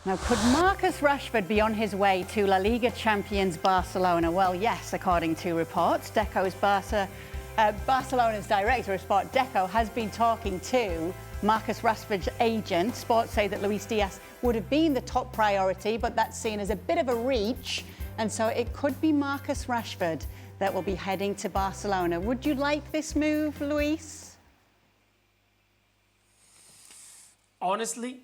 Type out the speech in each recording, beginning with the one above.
Now, could Marcus Rashford be on his way to LALIGA Champions Barcelona? Well, yes, according to reports. Barcelona's director of sport, Deco, has been talking to Marcus Rashford's agent. Sports say that Luis Diaz would have been the top priority, but that's seen as a bit of a reach. And so it could be Marcus Rashford that will be heading to Barcelona. Would you like this move, Luis? Honestly,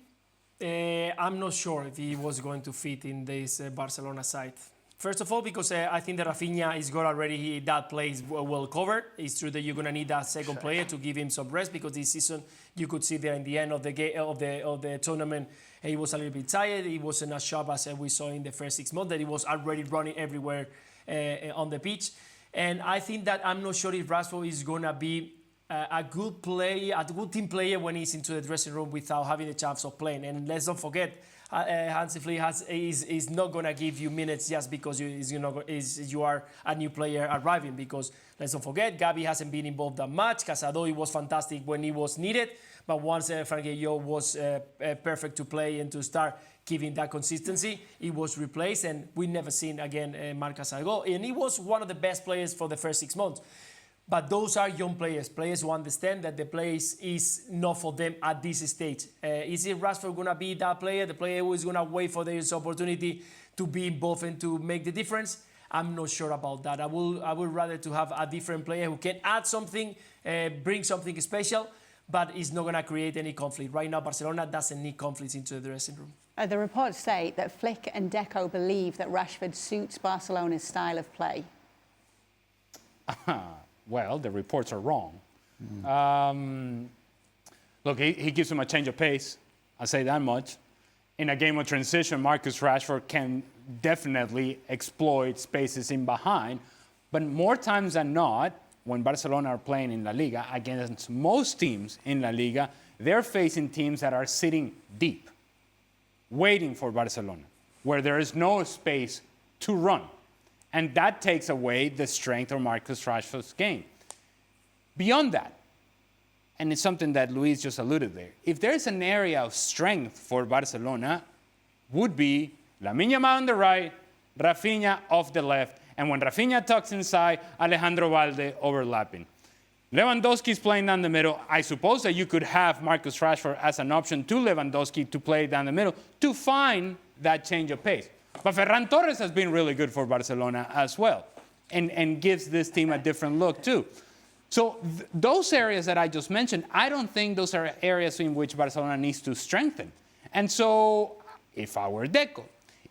I'm not sure if he was going to fit in this Barcelona side. First of all, because I think that Rafinha is got already that place well covered. It's true that you're going to need that second player to give him some rest, because this season you could see there in the end of the game of the tournament, he was a little bit tired. He wasn't as sharp as we saw in the first 6 months. That he was already running everywhere on the pitch, and I think that I'm not sure if Rashford is going to be a good player, a good team player when he's into the dressing room without having a chance of playing. And let's not forget, Hansi Flick is not going to give you minutes just because you are a new player arriving. Because let's not forget, Gavi hasn't been involved that much. Casado was fantastic when he was needed, but once Frankie Yo was perfect to play and to start giving that consistency, he was replaced, and we never seen again Marcus Algo. And he was one of the best players for the first 6 months. But those are young players who understand that the place is not for them at this stage. Is it Rashford going to be that player, the player who is going to wait for this opportunity to be involved and to make the difference? I'm not sure about that. I would rather to have a different player who can add something, bring something special, but is not going to create any conflict. Right now, Barcelona doesn't need conflicts into the dressing room. The reports say that Flick and Deco believe that Rashford suits Barcelona's style of play. Well, the reports are wrong. Look, he gives him a change of pace. I'll say that much. In a game of transition, Marcus Rashford can definitely exploit spaces in behind. But more times than not, when Barcelona are playing in La Liga, against most teams in La Liga, they're facing teams that are sitting deep, waiting for Barcelona, where there is no space to run. And that takes away the strength of Marcus Rashford's game. Beyond that, and it's something that Luis just alluded there, if there's an area of strength for Barcelona, would be Lamine Yamal on the right, Rafinha off the left, and when Rafinha tucks inside, Alejandro Valde overlapping. Lewandowski's playing down the middle. I suppose that you could have Marcus Rashford as an option to Lewandowski to play down the middle to find that change of pace. But Ferran Torres has been really good for Barcelona as well, and gives this team a different look too. So those areas that I just mentioned, I don't think those are areas in which Barcelona needs to strengthen. And so if I were Deco,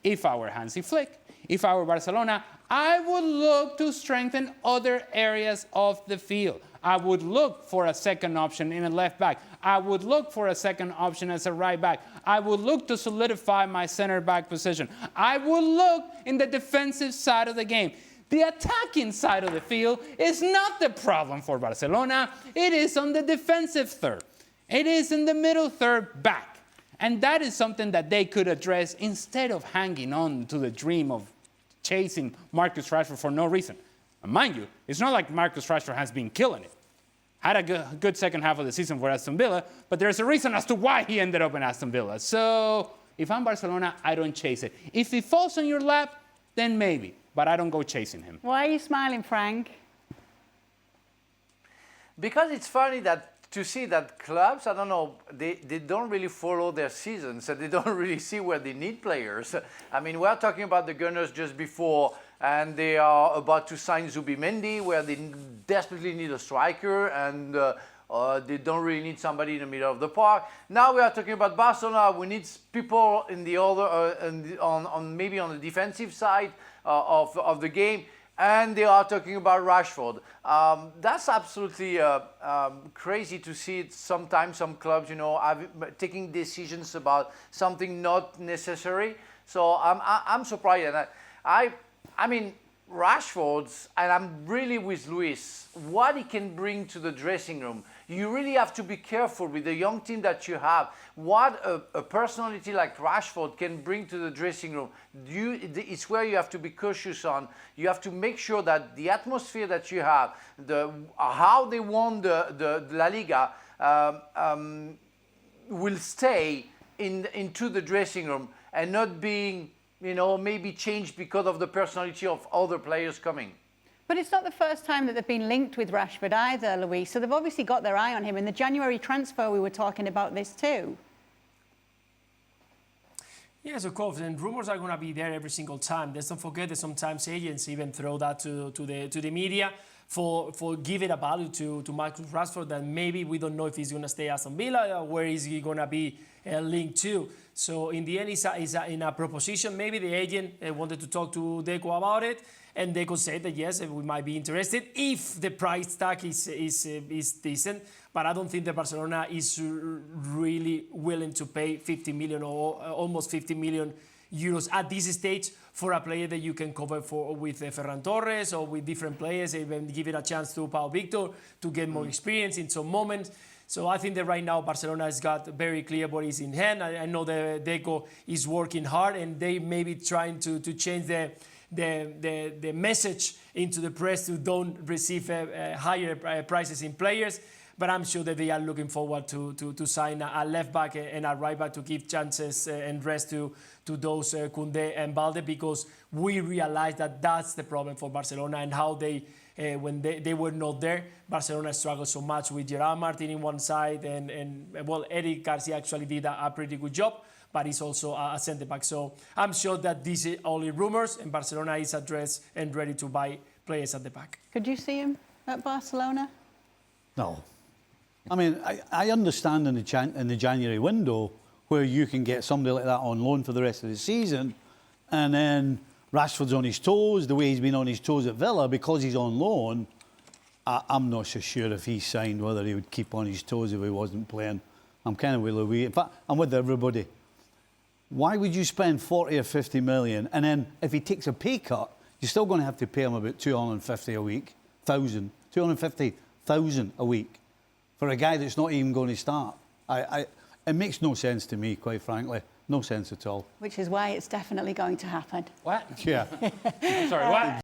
if I were Hansi Flick, if I were Barcelona, I would look to strengthen other areas of the field. I would look for a second option in a left back. I would look for a second option as a right back. I would look to solidify my center back position. I would look in the defensive side of the game. The attacking side of the field is not the problem for Barcelona. It is on the defensive third. It is in the middle third back. And that is something that they could address instead of hanging on to the dream of chasing Marcus Rashford for no reason. And mind you, it's not like Marcus Rashford has been killing it. Had a good second half of the season for Aston Villa, but there's a reason as to why he ended up in Aston Villa. So if I'm Barcelona, I don't chase it. If he falls on your lap, then maybe, but I don't go chasing him. Why are you smiling, Frank? Because it's funny that to see that clubs, I don't know, they don't really follow their seasons, and they don't really see where they need players. I mean, we're talking about the Gunners just before, and they are about to sign Zubimendi, where they desperately need a striker, and they don't really need somebody in the middle of the park. Now we are talking about Barcelona. We need people in the other, maybe on the defensive side of the game. And they are talking about Rashford. That's absolutely crazy to see it sometimes, some clubs, taking decisions about something not necessary. So I'm surprised. And I mean, Rashford's, and I'm really with Luis, what he can bring to the dressing room. You really have to be careful with the young team that you have. What a personality like Rashford can bring to the dressing room. It's where you have to be cautious on. You have to make sure that the atmosphere that you have, how they won the La Liga will stay into the dressing room. and not being, maybe changed because of the personality of other players coming. But it's not the first time that they've been linked with Rashford either, Luis. So they've obviously got their eye on him. In the January transfer, we were talking about this too. Yes, of course, and rumors are going to be there every single time. Let's not forget that sometimes agents even throw that to the media for giving a value to Marcus Rashford that maybe we don't know if he's going to stay at Aston Villa or where is he going to be linked to. So in the end, it's in a proposition. Maybe the agent wanted to talk to Deco about it, and Deco said that yes, we might be interested if the price tag is decent. But I don't think that Barcelona is really willing to pay 50 million or almost 50 million euros at this stage for a player that you can cover with Ferran Torres or with different players, even give it a chance to Pau Victor to get more experience in some moments. So I think that right now Barcelona has got very clear what is in hand. I know that Deco is working hard and they may be trying to change the message into the press to don't receive higher prices in players. But I'm sure that they are looking forward to sign a left back and a right back to give chances and rest to those Koundé and Balde, because we realize that that's the problem for Barcelona and how they, when they were not there, Barcelona struggled so much with Gerard Martin in one side and Eric Garcia actually did a pretty good job, but he's also a centre back. So I'm sure that this is only rumors and Barcelona is addressed and ready to buy players at the back. Could you see him at Barcelona? No. I mean, I understand in the January window where you can get somebody like that on loan for the rest of the season, and then Rashford's on his toes, the way he's been on his toes at Villa, because he's on loan. I'm not so sure if he signed whether he would keep on his toes if he wasn't playing. I'm kind of with Louis. In fact, I'm with everybody. Why would you spend 40 or 50 million, and then if he takes a pay cut, you're still going to have to pay him about 250,000 a week for a guy that's not even going to start? It makes no sense to me, quite frankly. No sense at all. Which is why it's definitely going to happen. What? Yeah. I'm sorry, what?